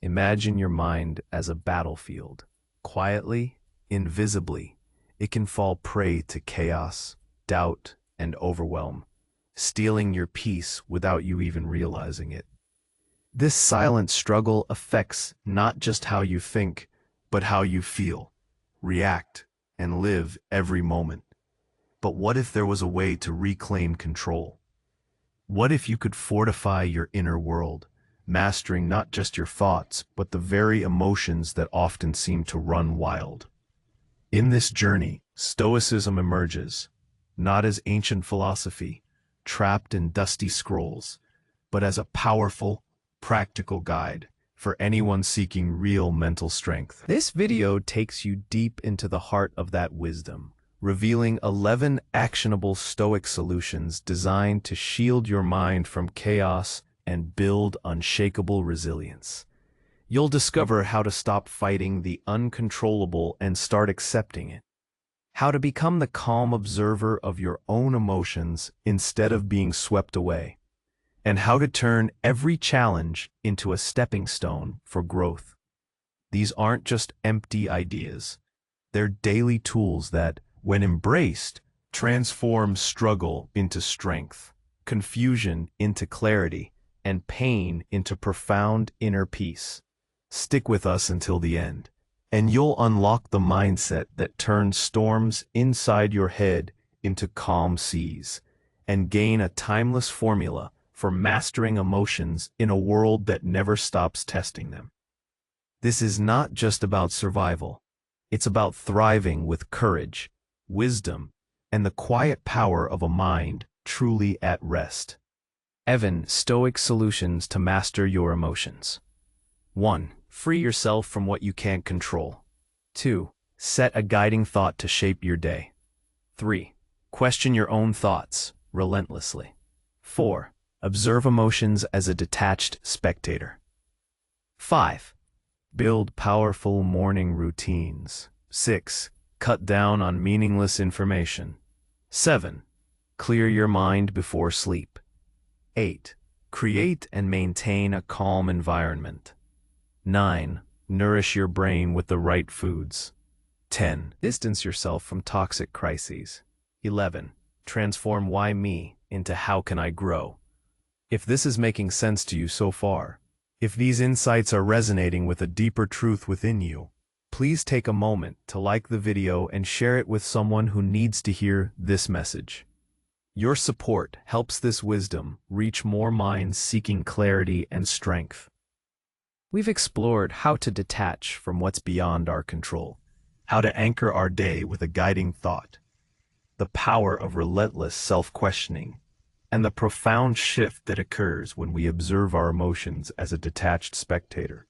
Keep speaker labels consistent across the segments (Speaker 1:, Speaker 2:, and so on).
Speaker 1: Imagine your mind as a battlefield. Quietly, invisibly, it can fall prey to chaos, doubt, and overwhelm, stealing your peace without you even realizing it. This silent struggle affects not just how you think, but how you feel, react, and live every moment. But what if there was a way to reclaim control? What if you could fortify your inner world, mastering not just your thoughts, but the very emotions that often seem to run wild? In this journey, Stoicism emerges, not as ancient philosophy, trapped in dusty scrolls, but as a powerful, practical guide for anyone seeking real mental strength. This video takes you deep into the heart of that wisdom, revealing 11 actionable Stoic solutions designed to shield your mind from chaos and build unshakable resilience. You'll discover how to stop fighting the uncontrollable and start accepting it. How to become the calm observer of your own emotions instead of being swept away. And how to turn every challenge into a stepping stone for growth. These aren't just empty ideas. They're daily tools that, when embraced, transform struggle into strength, confusion into clarity, and pain into profound inner peace. Stick with us until the end, and you'll unlock the mindset that turns storms inside your head into calm seas, and gain a timeless formula for mastering emotions in a world that never stops testing them. This is not just about survival. It's about thriving with courage, wisdom, and the quiet power of a mind truly at rest. 11 Stoic solutions to master your emotions. 1. Free yourself from what you can't control. 2. Set a guiding thought to shape your day. 3. Question your own thoughts relentlessly. 4. Observe emotions as a detached spectator. 5. Build powerful morning routines. 6. Cut down on meaningless information. 7. Clear your mind before sleep. 8. Create and maintain a calm environment. 9. Nourish your brain with the right foods. 10. Distance yourself from toxic crises. 11. Transform why me into how can I grow. If this is making sense to you so far, if these insights are resonating with a deeper truth within you, please take a moment to like the video and share it with someone who needs to hear this message. Your support helps this wisdom reach more minds seeking clarity and strength. We've explored how to detach from what's beyond our control, how to anchor our day with a guiding thought, the power of relentless self-questioning, and the profound shift that occurs when we observe our emotions as a detached spectator.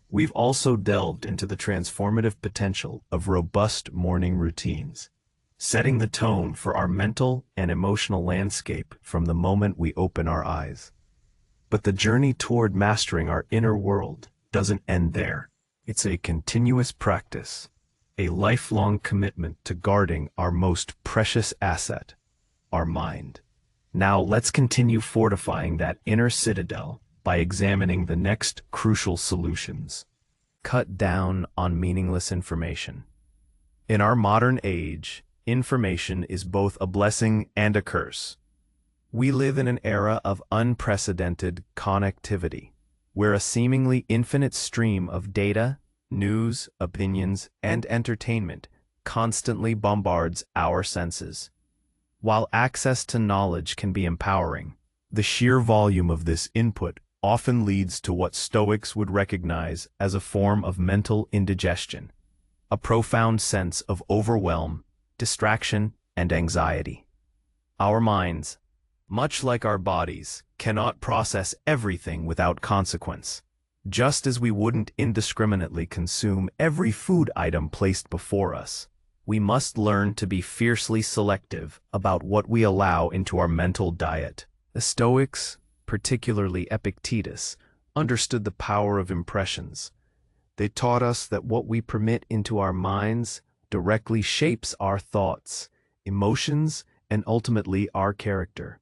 Speaker 1: We've also delved into the transformative potential of robust morning routines, setting the tone for our mental and emotional landscape from the moment we open our eyes. But the journey toward mastering our inner world doesn't end there. It's a continuous practice, a lifelong commitment to guarding our most precious asset, our mind. Now let's continue fortifying that inner citadel by examining the next crucial solutions. Cut down on meaningless information. In our modern age, information is both a blessing and a curse. We live in an era of unprecedented connectivity, where a seemingly infinite stream of data, news, opinions, and entertainment constantly bombards our senses. While access to knowledge can be empowering, the sheer volume of this input often leads to what Stoics would recognize as a form of mental indigestion, a profound sense of overwhelm, distraction, and anxiety. Our minds, much like our bodies, cannot process everything without consequence. Just as we wouldn't indiscriminately consume every food item placed before us, we must learn to be fiercely selective about what we allow into our mental diet. The Stoics, particularly Epictetus, understood the power of impressions. They taught us that what we permit into our minds directly shapes our thoughts, emotions, and ultimately our character.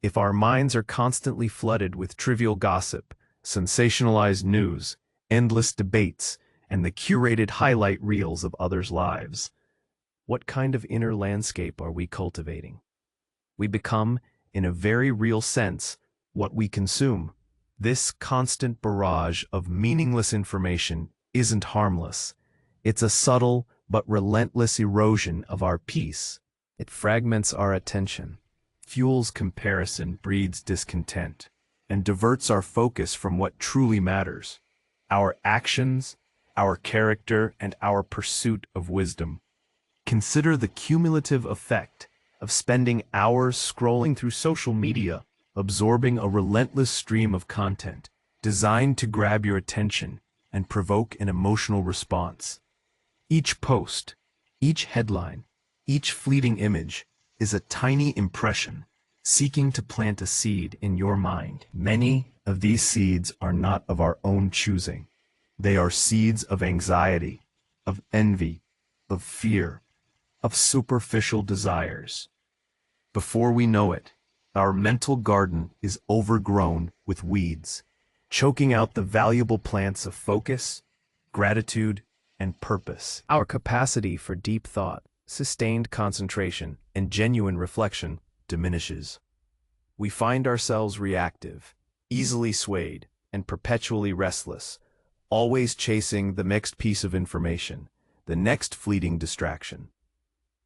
Speaker 1: If our minds are constantly flooded with trivial gossip, sensationalized news, endless debates, and the curated highlight reels of others' lives. What kind of inner landscape are we cultivating? We become, in a very real sense, what we consume. This constant barrage of meaningless information isn't harmless. It's a subtle but relentless erosion of our peace. It fragments our attention, fuels comparison, breeds discontent, and diverts our focus from what truly matters: our actions, our character, and our pursuit of wisdom. Consider the cumulative effect of spending hours scrolling through social media, absorbing a relentless stream of content designed to grab your attention and provoke an emotional response. Each post, each headline, each fleeting image is a tiny impression seeking to plant a seed in your mind. Many of these seeds are not of our own choosing. They are seeds of anxiety, of envy, of fear, of superficial desires. Before we know it, our mental garden is overgrown with weeds, choking out the valuable plants of focus, gratitude, and purpose. Our capacity for deep thought, sustained concentration, and genuine reflection diminishes. We find ourselves reactive, easily swayed, and perpetually restless, always chasing the next piece of information, the next fleeting distraction.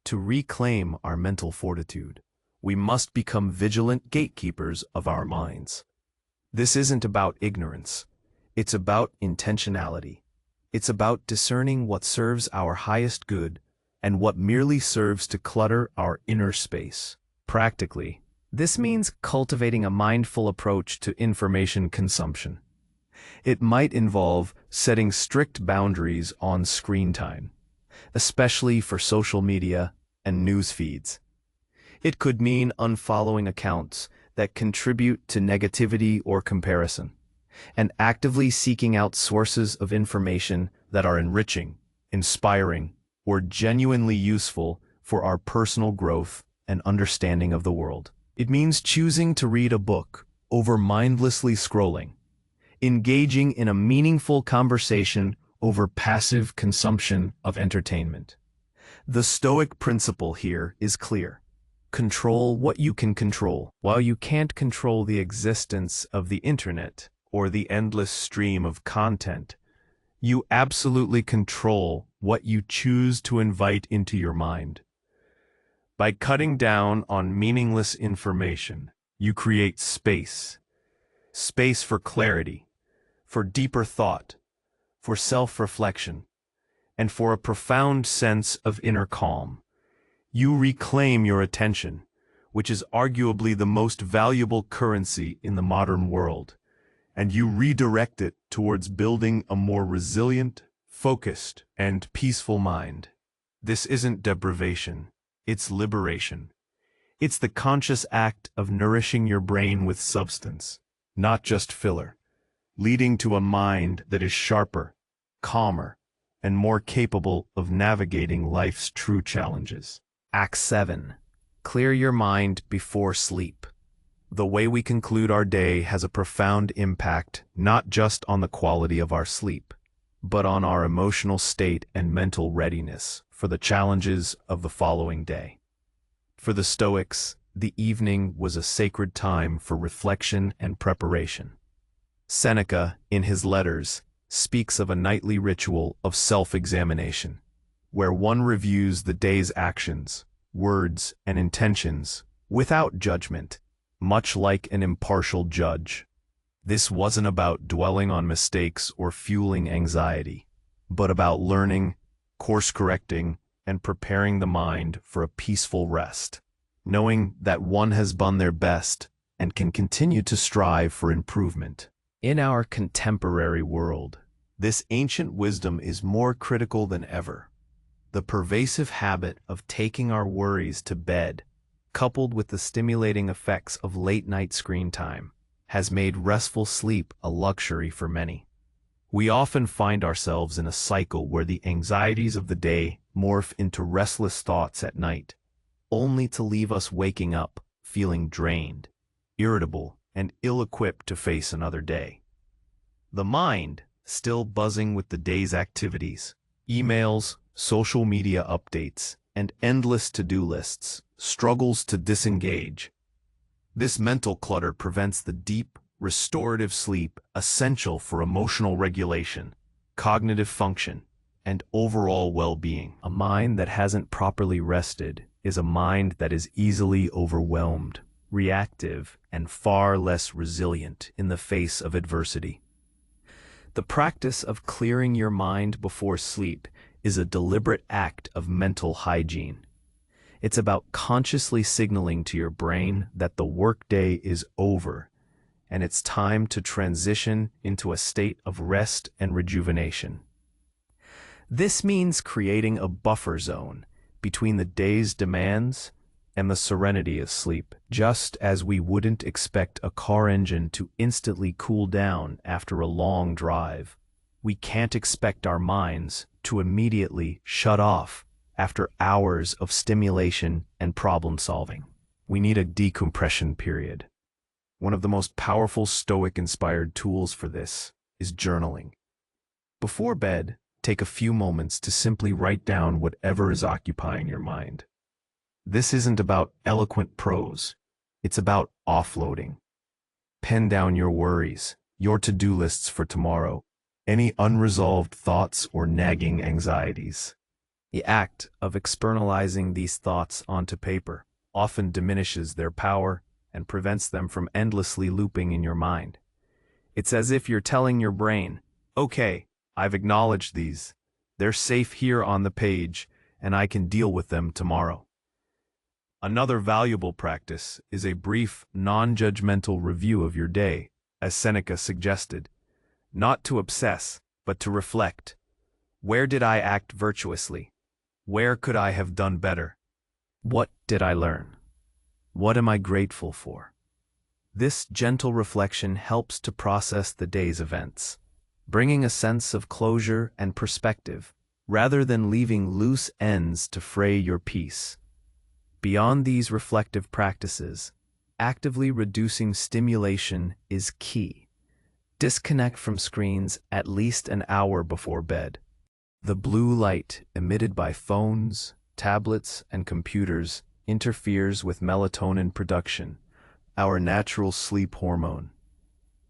Speaker 1: To reclaim our mental fortitude, we must become vigilant gatekeepers of our minds. This isn't about ignorance. It's about intentionality. It's about discerning what serves our highest good and what merely serves to clutter our inner space. Practically, this means cultivating a mindful approach to information consumption. It might involve setting strict boundaries on screen time, especially for social media and news feeds. It could mean unfollowing accounts that contribute to negativity or comparison, and actively seeking out sources of information that are enriching, inspiring, or genuinely useful for our personal growth and understanding of the world. It means choosing to read a book over mindlessly scrolling, engaging in a meaningful conversation over passive consumption of entertainment. The Stoic principle here is clear. Control what you can control. While you can't control the existence of the internet or the endless stream of content, you absolutely control what you choose to invite into your mind. By cutting down on meaningless information, you create space. Space for clarity, for deeper thought, for self-reflection, and for a profound sense of inner calm. You reclaim your attention, which is arguably the most valuable currency in the modern world, and you redirect it towards building a more resilient, focused, and peaceful mind. This isn't deprivation, it's liberation. It's the conscious act of nourishing your brain with substance, not just filler, leading to a mind that is sharper, calmer, and more capable of navigating life's true challenges. Act 7. Clear your mind before sleep. The way we conclude our day has a profound impact not just on the quality of our sleep, but on our emotional state and mental readiness for the challenges of the following day. For the Stoics, the evening was a sacred time for reflection and preparation. Seneca, in his letters, speaks of a nightly ritual of self-examination, where one reviews the day's actions, words, and intentions without judgment, much like an impartial judge. This wasn't about dwelling on mistakes or fueling anxiety, but about learning, course-correcting, and preparing the mind for a peaceful rest, knowing that one has done their best and can continue to strive for improvement. In our contemporary world, this ancient wisdom is more critical than ever. The pervasive habit of taking our worries to bed, coupled with the stimulating effects of late-night screen time, has made restful sleep a luxury for many. We often find ourselves in a cycle where the anxieties of the day morph into restless thoughts at night, only to leave us waking up feeling drained, irritable, and ill-equipped to face another day. The mind, still buzzing with the day's activities, emails, social media updates, and endless to-do lists, struggles to disengage. This mental clutter prevents the deep, restorative sleep essential for emotional regulation, cognitive function, and overall well-being. A mind that hasn't properly rested is a mind that is easily overwhelmed, reactive, and far less resilient in the face of adversity. The practice of clearing your mind before sleep is a deliberate act of mental hygiene. It's about consciously signaling to your brain that the workday is over and it's time to transition into a state of rest and rejuvenation. This means creating a buffer zone between the day's demands and the serenity of sleep, just as we wouldn't expect a car engine to instantly cool down after a long drive. We can't expect our minds to immediately shut off after hours of stimulation and problem solving. We need a decompression period. One of the most powerful Stoic-inspired tools for this is journaling. Before bed, take a few moments to simply write down whatever is occupying your mind. This isn't about eloquent prose. It's about offloading. Pen down your worries, your to-do lists for tomorrow, any unresolved thoughts or nagging anxieties. The act of externalizing these thoughts onto paper often diminishes their power and prevents them from endlessly looping in your mind. It's as if you're telling your brain, okay, I've acknowledged these. They're safe here on the page, and I can deal with them tomorrow. Another valuable practice is a brief, non-judgmental review of your day, as Seneca suggested. Not to obsess, but to reflect. Where did I act virtuously? Where could I have done better? What did I learn? What am I grateful for? This gentle reflection helps to process the day's events, bringing a sense of closure and perspective, rather than leaving loose ends to fray your peace. Beyond these reflective practices, actively reducing stimulation is key. Disconnect from screens at least an hour before bed. The blue light emitted by phones, tablets, and computers interferes with melatonin production, our natural sleep hormone.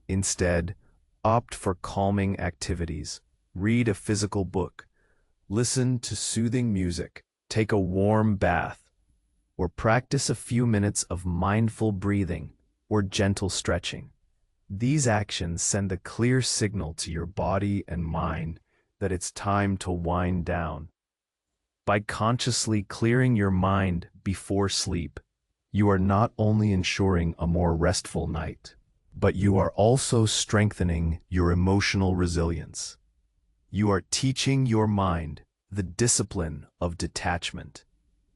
Speaker 1: Instead, opt for calming activities. Read a physical book, listen to soothing music, take a warm bath, or practice a few minutes of mindful breathing or gentle stretching. These actions send a clear signal to your body and mind that it's time to wind down. By consciously clearing your mind before sleep, you are not only ensuring a more restful night, but you are also strengthening your emotional resilience. You are teaching your mind the discipline of detachment,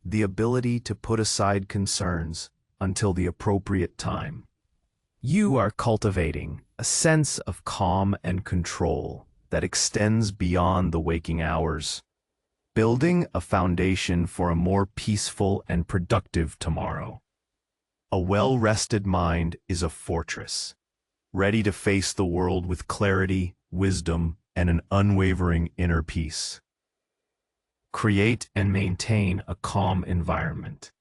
Speaker 1: the ability to put aside concerns until the appropriate time. You are cultivating a sense of calm and control that extends beyond the waking hours, building a foundation for a more peaceful and productive tomorrow. A well-rested mind is a fortress, ready to face the world with clarity, wisdom, and an unwavering inner peace. Create and maintain a calm environment.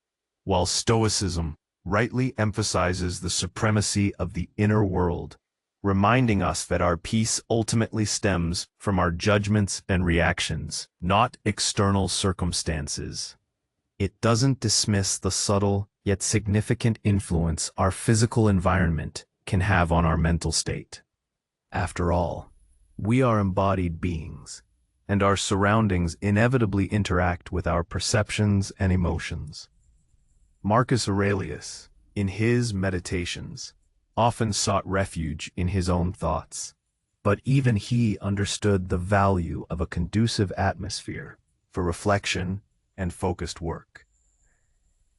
Speaker 1: While Stoicism rightly emphasizes the supremacy of the inner world, reminding us that our peace ultimately stems from our judgments and reactions, not external circumstances. It doesn't dismiss the subtle yet significant influence our physical environment can have on our mental state. After all, we are embodied beings, and our surroundings inevitably interact with our perceptions and emotions. Marcus Aurelius, in his Meditations, often sought refuge in his own thoughts, but even he understood the value of a conducive atmosphere for reflection and focused work.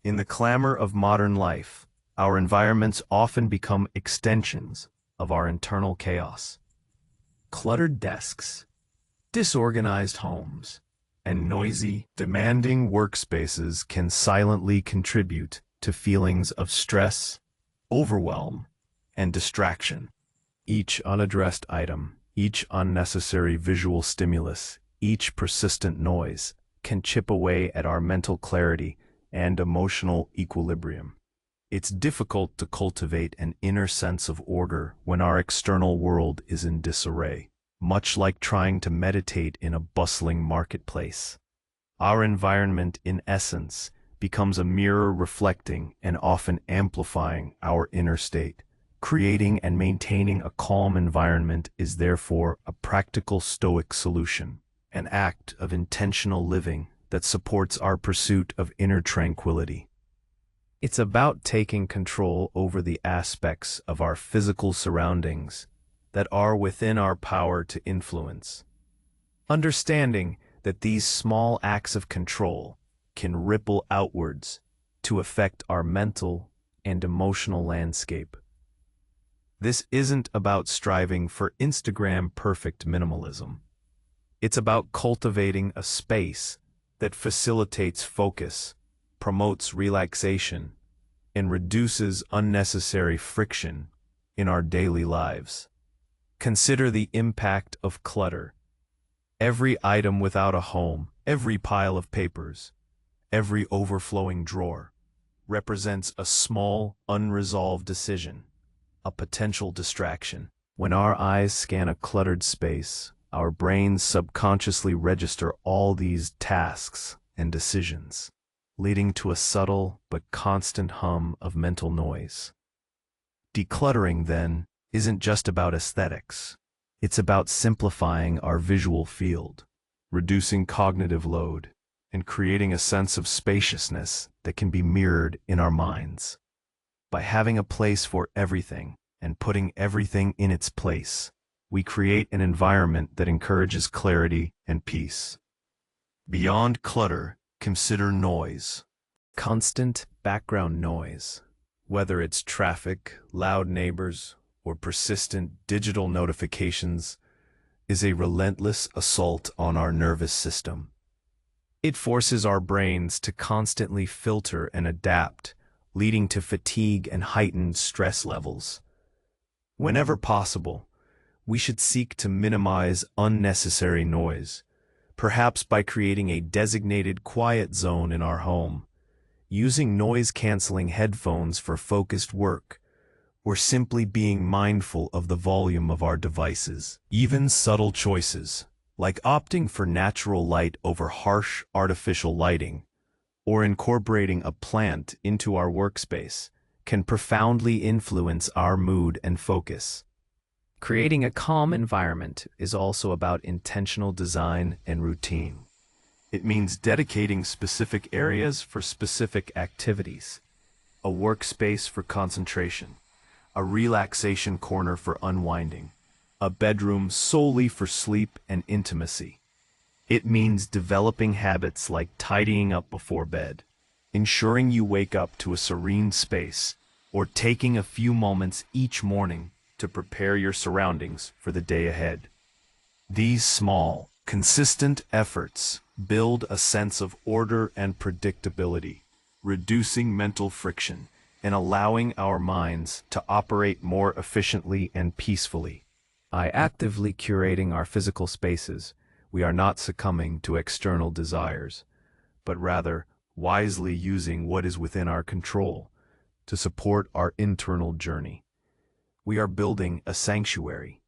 Speaker 1: In the clamor of modern life, our environments often become extensions of our internal chaos. Cluttered desks, disorganized homes, and noisy, demanding workspaces can silently contribute to feelings of stress, overwhelm, and distraction. Each unaddressed item, each unnecessary visual stimulus, each persistent noise can chip away at our mental clarity and emotional equilibrium. It's difficult to cultivate an inner sense of order when our external world is in disarray, much like trying to meditate in a bustling marketplace. Our environment, in essence, becomes a mirror reflecting and often amplifying our inner state. Creating and maintaining a calm environment is therefore a practical Stoic solution, an act of intentional living that supports our pursuit of inner tranquility. It's about taking control over the aspects of our physical surroundings that are within our power to influence. Understanding that these small acts of control can ripple outwards to affect our mental and emotional landscape. This isn't about striving for Instagram perfect minimalism. It's about cultivating a space that facilitates focus, promotes relaxation, and reduces unnecessary friction in our daily lives. Consider the impact of clutter. Every item without a home, every pile of papers, every overflowing drawer represents a small, unresolved decision, a potential distraction. When our eyes scan a cluttered space, our brains subconsciously register all these tasks and decisions, leading to a subtle but constant hum of mental noise. Decluttering, then, isn't just about aesthetics. It's about simplifying our visual field, reducing cognitive load, and creating a sense of spaciousness that can be mirrored in our minds. By having a place for everything and putting everything in its place, we create an environment that encourages clarity and peace. Beyond clutter, consider noise. Constant background noise, whether it's traffic, loud neighbors, or persistent digital notifications, is a relentless assault on our nervous system. It forces our brains to constantly filter and adapt, leading to fatigue and heightened stress levels. Whenever possible, we should seek to minimize unnecessary noise, perhaps by creating a designated quiet zone in our home, using noise-canceling headphones for focused work, or simply being mindful of the volume of our devices. Even subtle choices, like opting for natural light over harsh artificial lighting, or incorporating a plant into our workspace, can profoundly influence our mood and focus. Creating a calm environment is also about intentional design and routine. It means dedicating specific areas for specific activities, a workspace for concentration, a relaxation corner for unwinding, a bedroom solely for sleep and intimacy. It means developing habits like tidying up before bed, ensuring you wake up to a serene space, or taking a few moments each morning to prepare your surroundings for the day ahead. These small, consistent efforts build a sense of order and predictability, reducing mental friction and allowing our minds to operate more efficiently and peacefully. By actively curating our physical spaces, we are not succumbing to external desires, but rather wisely using what is within our control to support our internal journey. We are building a sanctuary,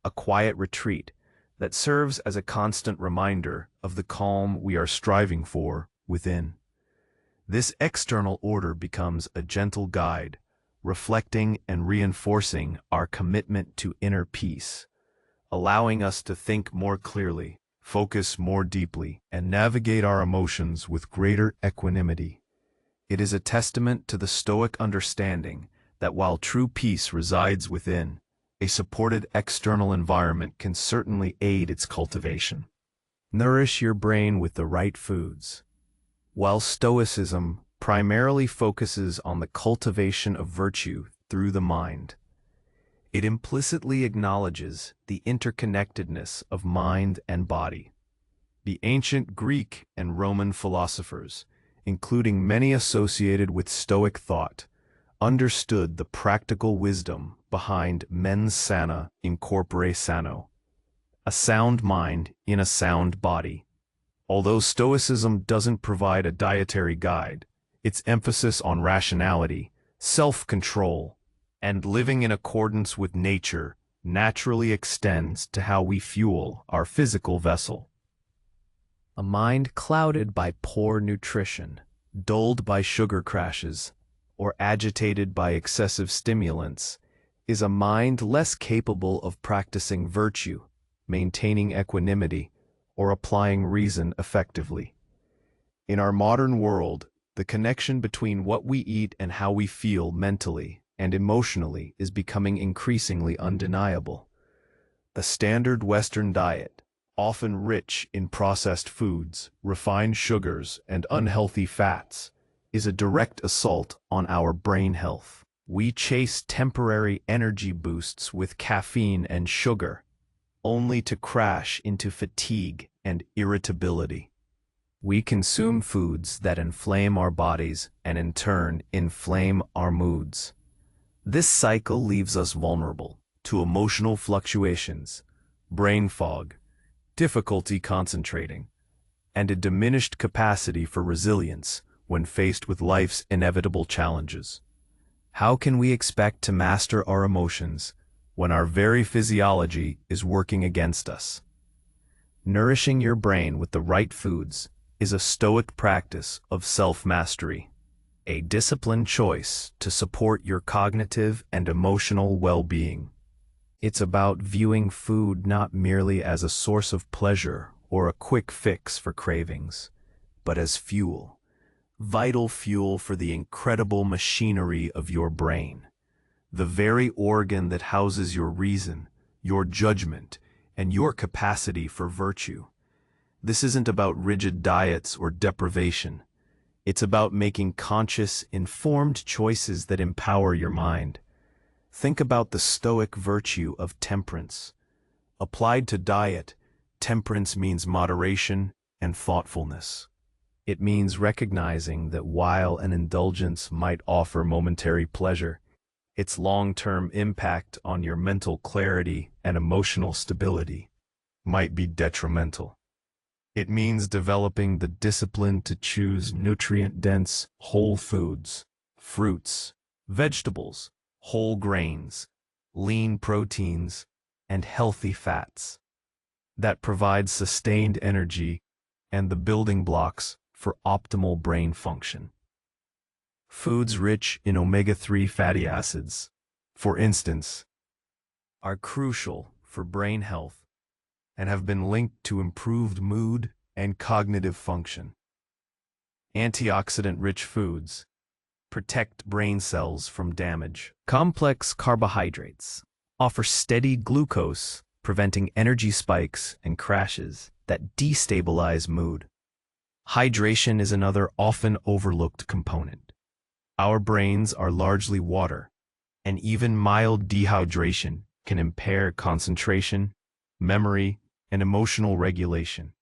Speaker 1: a quiet retreat that serves as a constant reminder of the calm we are striving for within. This external order becomes a gentle guide, reflecting and reinforcing our commitment to inner peace, allowing us to think more clearly, focus more deeply, and navigate our emotions with greater equanimity. It is a testament to the Stoic understanding that while true peace resides within, a supported external environment can certainly aid its cultivation. Nourish your brain with the right foods. While Stoicism primarily focuses on the cultivation of virtue through the mind, it implicitly acknowledges the interconnectedness of mind and body. The ancient Greek and Roman philosophers, including many associated with Stoic thought, understood the practical wisdom behind mens sana in corpore sano, a sound mind in a sound body. Although Stoicism doesn't provide a dietary guide, its emphasis on rationality, self-control, and living in accordance with nature naturally extends to how we fuel our physical vessel. A mind clouded by poor nutrition, dulled by sugar crashes, or agitated by excessive stimulants, is a mind less capable of practicing virtue, maintaining equanimity, or applying reason effectively. In our modern world, the connection between what we eat and how we feel mentally and emotionally is becoming increasingly undeniable. The standard Western diet, often rich in processed foods, refined sugars, and unhealthy fats, is a direct assault on our brain health. We chase temporary energy boosts with caffeine and sugar, only to crash into fatigue and irritability. We consume foods that inflame our bodies and in turn inflame our moods. This cycle leaves us vulnerable to emotional fluctuations, brain fog, difficulty concentrating, and a diminished capacity for resilience when faced with life's inevitable challenges. How can we expect to master our emotions when our very physiology is working against us? Nourishing your brain with the right foods is a Stoic practice of self-mastery, a disciplined choice to support your cognitive and emotional well-being. It's about viewing food not merely as a source of pleasure or a quick fix for cravings, but as fuel, vital fuel for the incredible machinery of your brain, the very organ that houses your reason, your judgment, and your capacity for virtue. This isn't about rigid diets or deprivation. It's about making conscious, informed choices that empower your mind. Think about the Stoic virtue of temperance. Applied to diet, temperance means moderation and thoughtfulness. It means recognizing that while an indulgence might offer momentary pleasure, its long-term impact on your mental clarity and emotional stability might be detrimental. It means developing the discipline to choose nutrient-dense whole foods, fruits, vegetables, whole grains, lean proteins, and healthy fats that provide sustained energy and the building blocks for optimal brain function. Foods rich in omega-3 fatty acids, for instance, are crucial for brain health and have been linked to improved mood and cognitive function. Antioxidant-rich foods protect brain cells from damage. Complex carbohydrates offer steady glucose, preventing energy spikes and crashes that destabilize mood. Hydration is another often overlooked component. Our brains are largely water, and even mild dehydration can impair concentration, memory, and emotional regulation.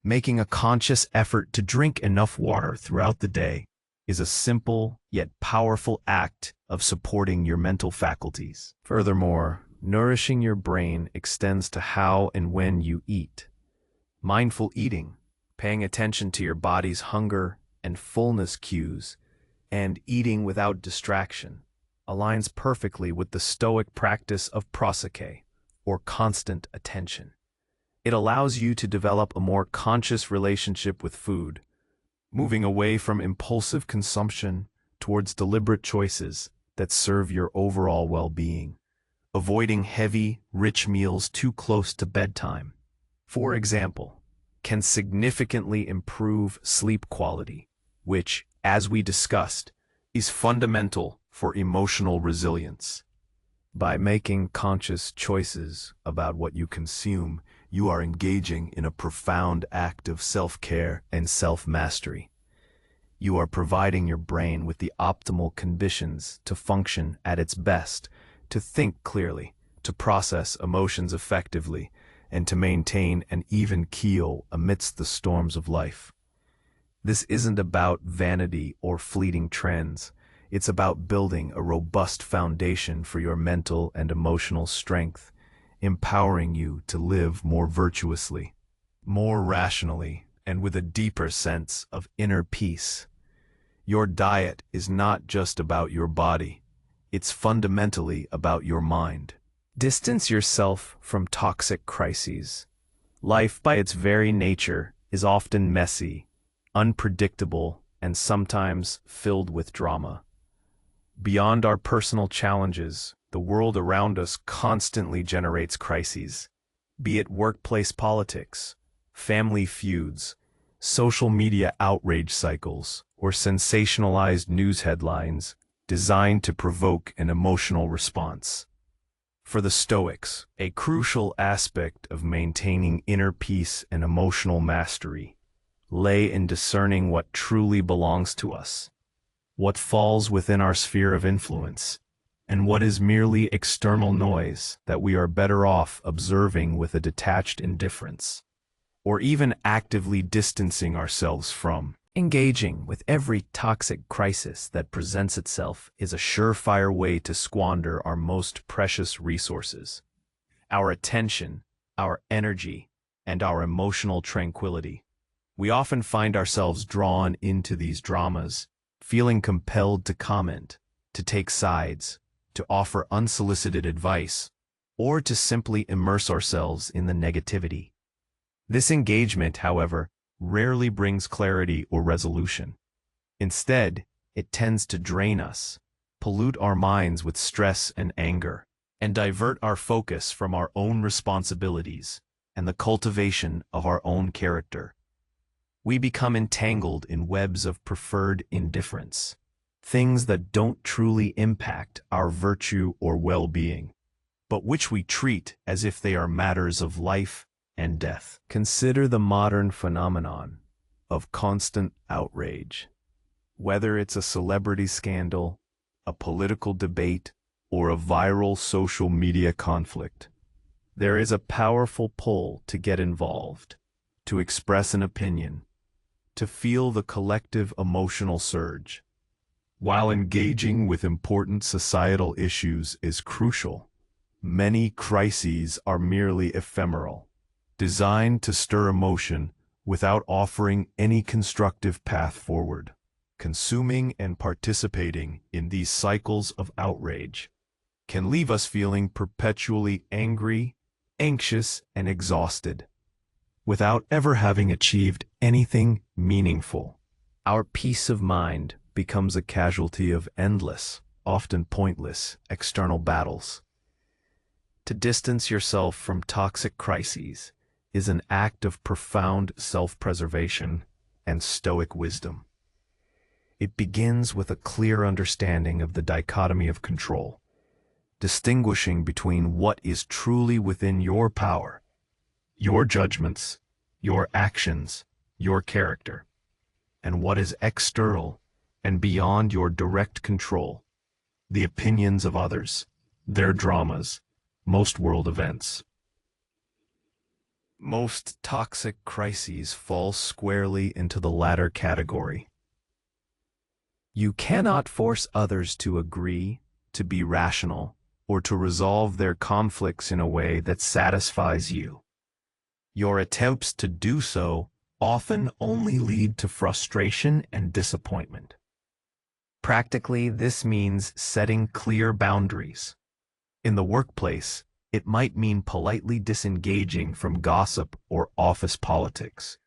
Speaker 1: Making a conscious effort to drink enough water throughout the day is a simple yet powerful act of supporting your mental faculties. Furthermore, nourishing your brain extends to how and when you eat. Mindful eating, paying attention to your body's hunger and fullness cues, and eating without distraction, aligns perfectly with the Stoic practice of proseuche, or constant attention. It allows you to develop a more conscious relationship with food, moving away from impulsive consumption towards deliberate choices that serve your overall well-being. Avoiding heavy, rich meals too close to bedtime, for example, can significantly improve sleep quality, which, as we discussed, is fundamental for emotional resilience. By making conscious choices about what you consume, you are engaging in a profound act of self-care and self-mastery. You are providing your brain with the optimal conditions to function at its best, to think clearly, to process emotions effectively, and to maintain an even keel amidst the storms of life. This isn't about vanity or fleeting trends. It's about building a robust foundation for your mental and emotional strength, empowering you to live more virtuously, more rationally, and with a deeper sense of inner peace. Your diet is not just about your body, it's fundamentally about your mind. Distance yourself from toxic crises. Life, by its very nature, is often messy, unpredictable, and sometimes filled with drama. Beyond our personal challenges, the world around us constantly generates crises, be it workplace politics, family feuds, social media outrage cycles, or sensationalized news headlines designed to provoke an emotional response. For the Stoics, a crucial aspect of maintaining inner peace and emotional mastery lay in discerning what truly belongs to us, what falls within our sphere of influence, and what is merely external noise that we are better off observing with a detached indifference, or even actively distancing ourselves from. Engaging with every toxic crisis that presents itself is a surefire way to squander our most precious resources, our attention, our energy, and our emotional tranquility. We often find ourselves drawn into these dramas, feeling compelled to comment, to take sides, to offer unsolicited advice, or to simply immerse ourselves in the negativity. This engagement, however, rarely brings clarity or resolution. Instead, it tends to drain us, pollute our minds with stress and anger, and divert our focus from our own responsibilities and the cultivation of our own character. We become entangled in webs of preferred indifference, things that don't truly impact our virtue or well-being, but which we treat as if they are matters of life and death. Consider the modern phenomenon of constant outrage. Whether it's a celebrity scandal, a political debate, or a viral social media conflict, there is a powerful pull to get involved, to express an opinion, to feel the collective emotional surge. While engaging with important societal issues is crucial, many crises are merely ephemeral, designed to stir emotion without offering any constructive path forward. Consuming and participating in these cycles of outrage can leave us feeling perpetually angry, anxious, and exhausted, without ever having achieved anything meaningful. Our peace of mind becomes a casualty of endless, often pointless, external battles. To distance yourself from toxic crises is an act of profound self-preservation and Stoic wisdom. It begins with a clear understanding of the dichotomy of control, distinguishing between what is truly within your power, your judgments, your actions, your character, and what is external and beyond your direct control, the opinions of others, their dramas, most world events. Most toxic crises fall squarely into the latter category. You cannot force others to agree, to be rational, or to resolve their conflicts in a way that satisfies you. Your attempts to do so often only lead to frustration and disappointment. Practically, this means setting clear boundaries. In the workplace, it might mean politely disengaging from gossip or office politics,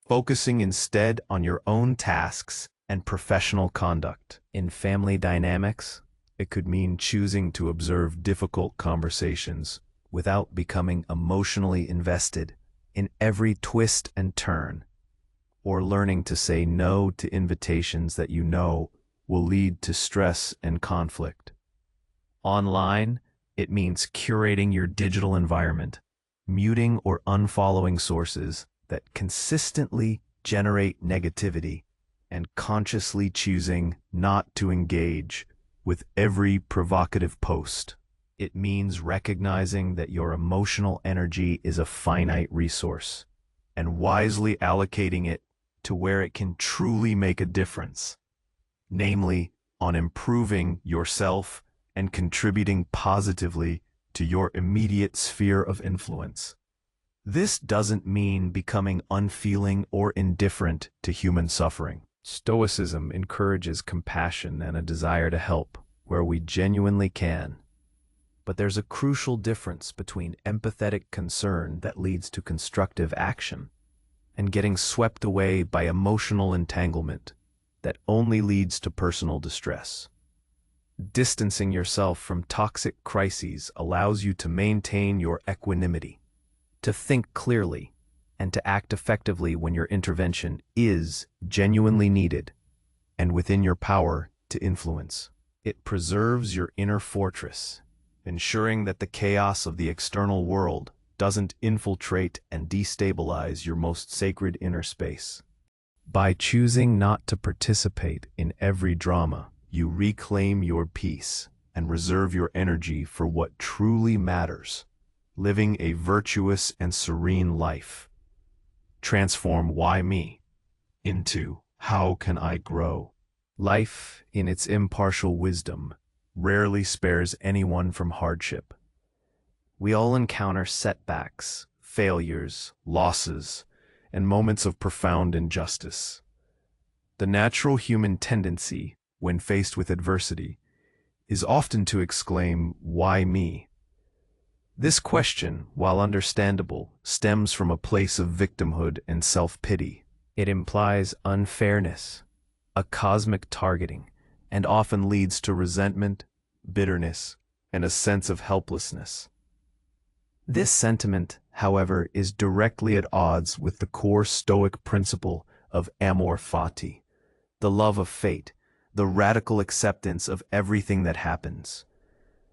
Speaker 1: focusing instead on your own tasks and professional conduct. In family dynamics, it could mean choosing to observe difficult conversations without becoming emotionally invested in every twist and turn, or learning to say no to invitations that you know will lead to stress and conflict. Online, it means curating your digital environment, muting or unfollowing sources that consistently generate negativity, and consciously choosing not to engage with every provocative post. It means recognizing that your emotional energy is a finite resource and wisely allocating it to where it can truly make a difference, namely on improving yourself and contributing positively to your immediate sphere of influence. This doesn't mean becoming unfeeling or indifferent to human suffering. Stoicism encourages compassion and a desire to help where we genuinely can. But there's a crucial difference between empathetic concern that leads to constructive action and getting swept away by emotional entanglement that only leads to personal distress. Distancing yourself from toxic crises allows you to maintain your equanimity, to think clearly, and to act effectively when your intervention is genuinely needed and within your power to influence. It preserves your inner fortress, ensuring that the chaos of the external world doesn't infiltrate and destabilize your most sacred inner space. By choosing not to participate in every drama, you reclaim your peace and reserve your energy for what truly matters, living a virtuous and serene life. Transform "why me" into "how can I grow?" Life, in its impartial wisdom, rarely spares anyone from hardship. We all encounter setbacks, failures, losses, and moments of profound injustice. The natural human tendency, when faced with adversity, is often to exclaim, "Why me?" This question, while understandable, stems from a place of victimhood and self-pity. It implies unfairness, a cosmic targeting, and often leads to resentment, bitterness, and a sense of helplessness. This sentiment, however, is directly at odds with the core Stoic principle of amor fati, the love of fate, the radical acceptance of everything that happens,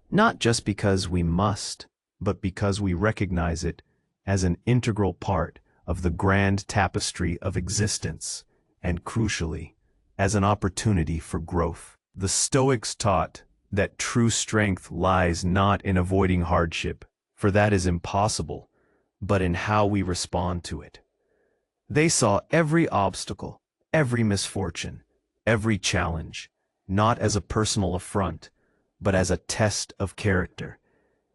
Speaker 1: not just because we must, but because we recognize it as an integral part of the grand tapestry of existence, and crucially, as an opportunity for growth. The Stoics taught that true strength lies not in avoiding hardship, for that is impossible, but in how we respond to it. They saw every obstacle, every misfortune, every challenge, not as a personal affront, but as a test of character,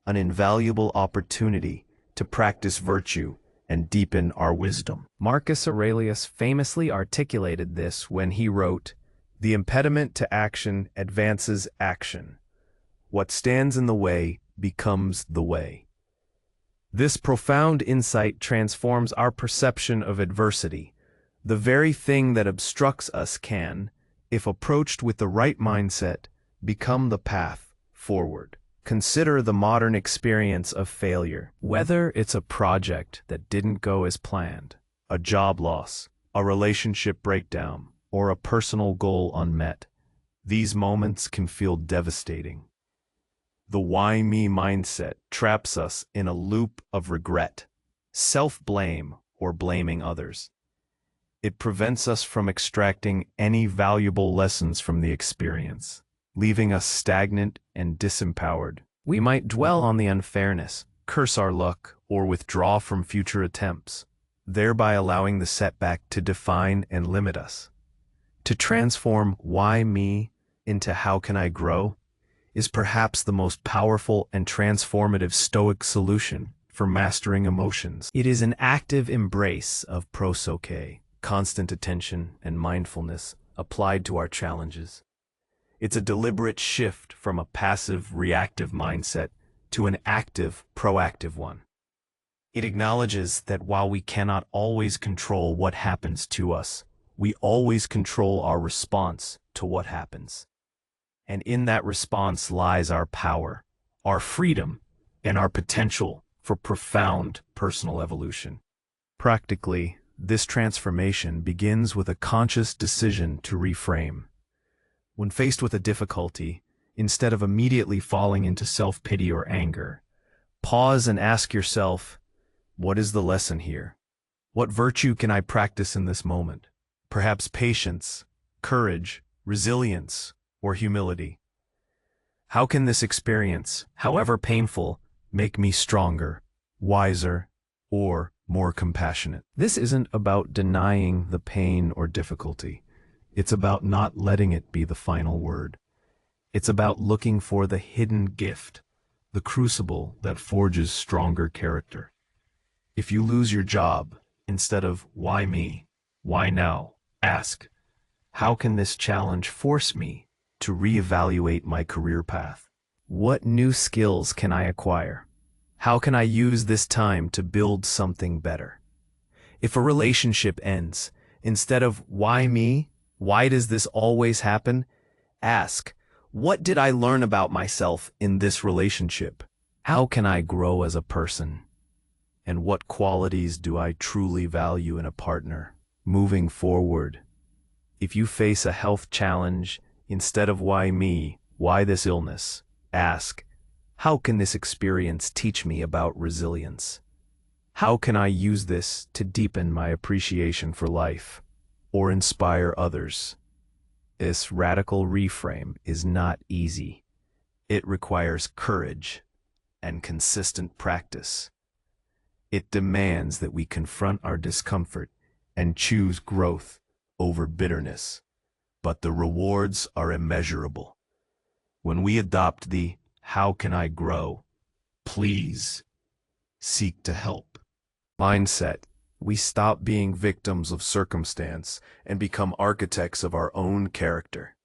Speaker 1: an invaluable opportunity to practice virtue and deepen our wisdom. Marcus Aurelius famously articulated this when he wrote, "The impediment to action advances action. What stands in the way becomes the way." This profound insight transforms our perception of adversity. The very thing that obstructs us can, if approached with the right mindset, become the path forward. Consider the modern experience of failure. Whether it's a project that didn't go as planned, a job loss, a relationship breakdown, or a personal goal unmet, these moments can feel devastating. The "why me" mindset traps us in a loop of regret, self-blame, or blaming others. It prevents us from extracting any valuable lessons from the experience, leaving us stagnant and disempowered. We might dwell on the unfairness, curse our luck, or withdraw from future attempts, thereby allowing the setback to define and limit us. To transform "why me" into "how can I grow?" is perhaps the most powerful and transformative Stoic solution for mastering emotions. It is an active embrace of prosoche, constant attention and mindfulness applied to our challenges. It's a deliberate shift from a passive, reactive mindset to an active, proactive one. It acknowledges that while we cannot always control what happens to us, we always control our response to what happens. And in that response lies our power, our freedom, and our potential for profound personal evolution. Practically, this transformation begins with a conscious decision to reframe. When faced with a difficulty, instead of immediately falling into self-pity or anger, pause and ask yourself, what is the lesson here? What virtue can I practice in this moment? Perhaps patience, courage, resilience, or humility. How can this experience, however painful, make me stronger, wiser, or more compassionate? This isn't about denying the pain or difficulty. It's about not letting it be the final word. It's about looking for the hidden gift, the crucible that forges stronger character. If you lose your job, instead of "why me? Why now?" ask, "How can this challenge force me to reevaluate my career path? What new skills can I acquire? How can I use this time to build something better?" If a relationship ends, instead of "why me? Why does this always happen?" ask, "What did I learn about myself in this relationship? How can I grow as a person? And what qualities do I truly value in a partner?" Moving forward, if you face a health challenge, instead of "why me? Why this illness?" ask, "How can this experience teach me about resilience? How can I use this to deepen my appreciation for life or inspire others?" This radical reframe is not easy. It requires courage and consistent practice. It demands that we confront our discomfort and choose growth over bitterness. But the rewards are immeasurable. When we adopt the "how can I grow? Please seek to help" mindset, we stop being victims of circumstance and become architects of our own character.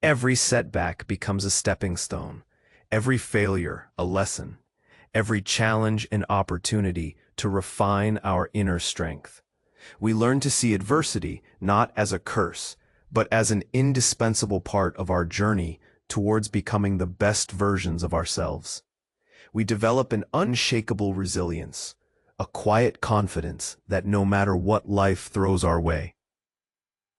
Speaker 1: Every setback becomes a stepping stone, every failure a lesson, every challenge an opportunity to refine our inner strength. We learn to see adversity not as a curse, but as an indispensable part of our journey towards becoming the best versions of ourselves. We develop an unshakable resilience, a quiet confidence that no matter what life throws our way,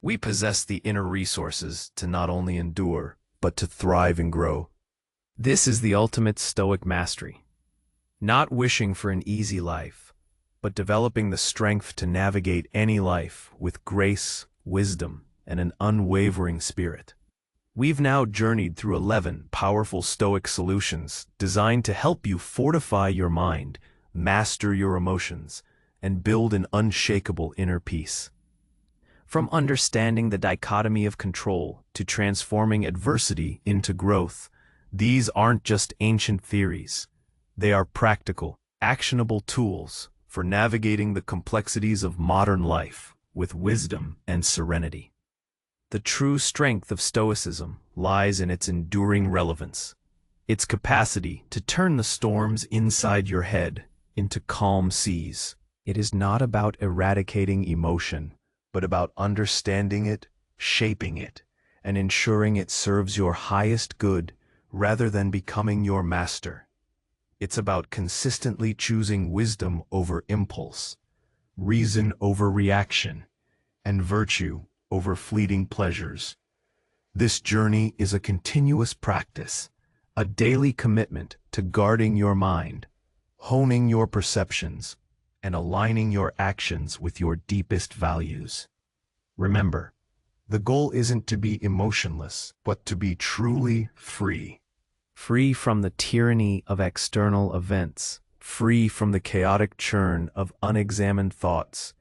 Speaker 1: we possess the inner resources to not only endure, but to thrive and grow. This is the ultimate Stoic mastery. Not wishing for an easy life, but developing the strength to navigate any life with grace, wisdom, and an unwavering spirit. We've now journeyed through 11 powerful Stoic solutions designed to help you fortify your mind, master your emotions, and build an unshakable inner peace. From understanding the dichotomy of control to transforming adversity into growth, these aren't just ancient theories. They are practical, actionable tools for navigating the complexities of modern life with wisdom and serenity. The true strength of Stoicism lies in its enduring relevance, its capacity to turn the storms inside your head into calm seas. It is not about eradicating emotion, but about understanding it, shaping it, and ensuring it serves your highest good rather than becoming your master. It's about consistently choosing wisdom over impulse, reason over reaction, and virtue over fleeting pleasures. This journey is a continuous practice, a daily commitment to guarding your mind, honing your perceptions, and aligning your actions with your deepest values. Remember, the goal isn't to be emotionless, but to be truly free. Free from the tyranny of external events, free from the chaotic churn of unexamined thoughts,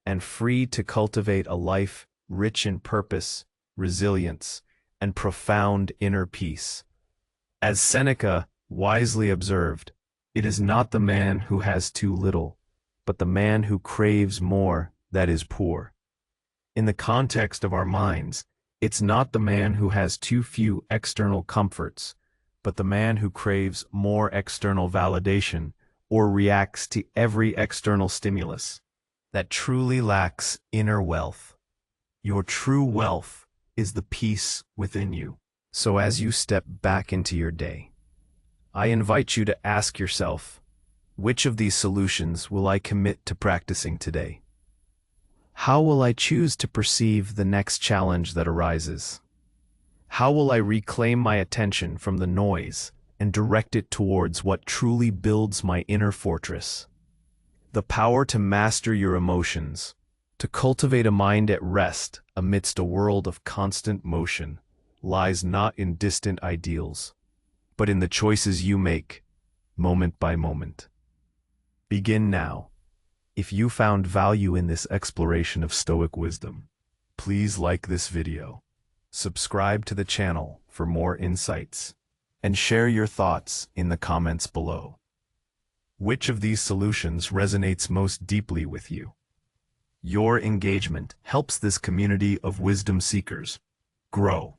Speaker 1: and free to cultivate a life rich in purpose, resilience, and profound inner peace. As Seneca wisely observed, it is not the man who has too little, but the man who craves more that is poor. In the context of our minds, it's not the man who has too few external comforts, but the man who craves more external validation or reacts to every external stimulus that truly lacks inner wealth. Your true wealth is the peace within you. So as you step back into your day, I invite you to ask yourself, which of these solutions will I commit to practicing today? How will I choose to perceive the next challenge that arises? How will I reclaim my attention from the noise and direct it towards what truly builds my inner fortress? The power to master your emotions, to cultivate a mind at rest amidst a world of constant motion, lies not in distant ideals, but in the choices you make, moment by moment. Begin now. If you found value in this exploration of Stoic wisdom, please like this video, subscribe to the channel for more insights, and share your thoughts in the comments below. Which of these solutions resonates most deeply with you? Your engagement helps this community of wisdom seekers grow.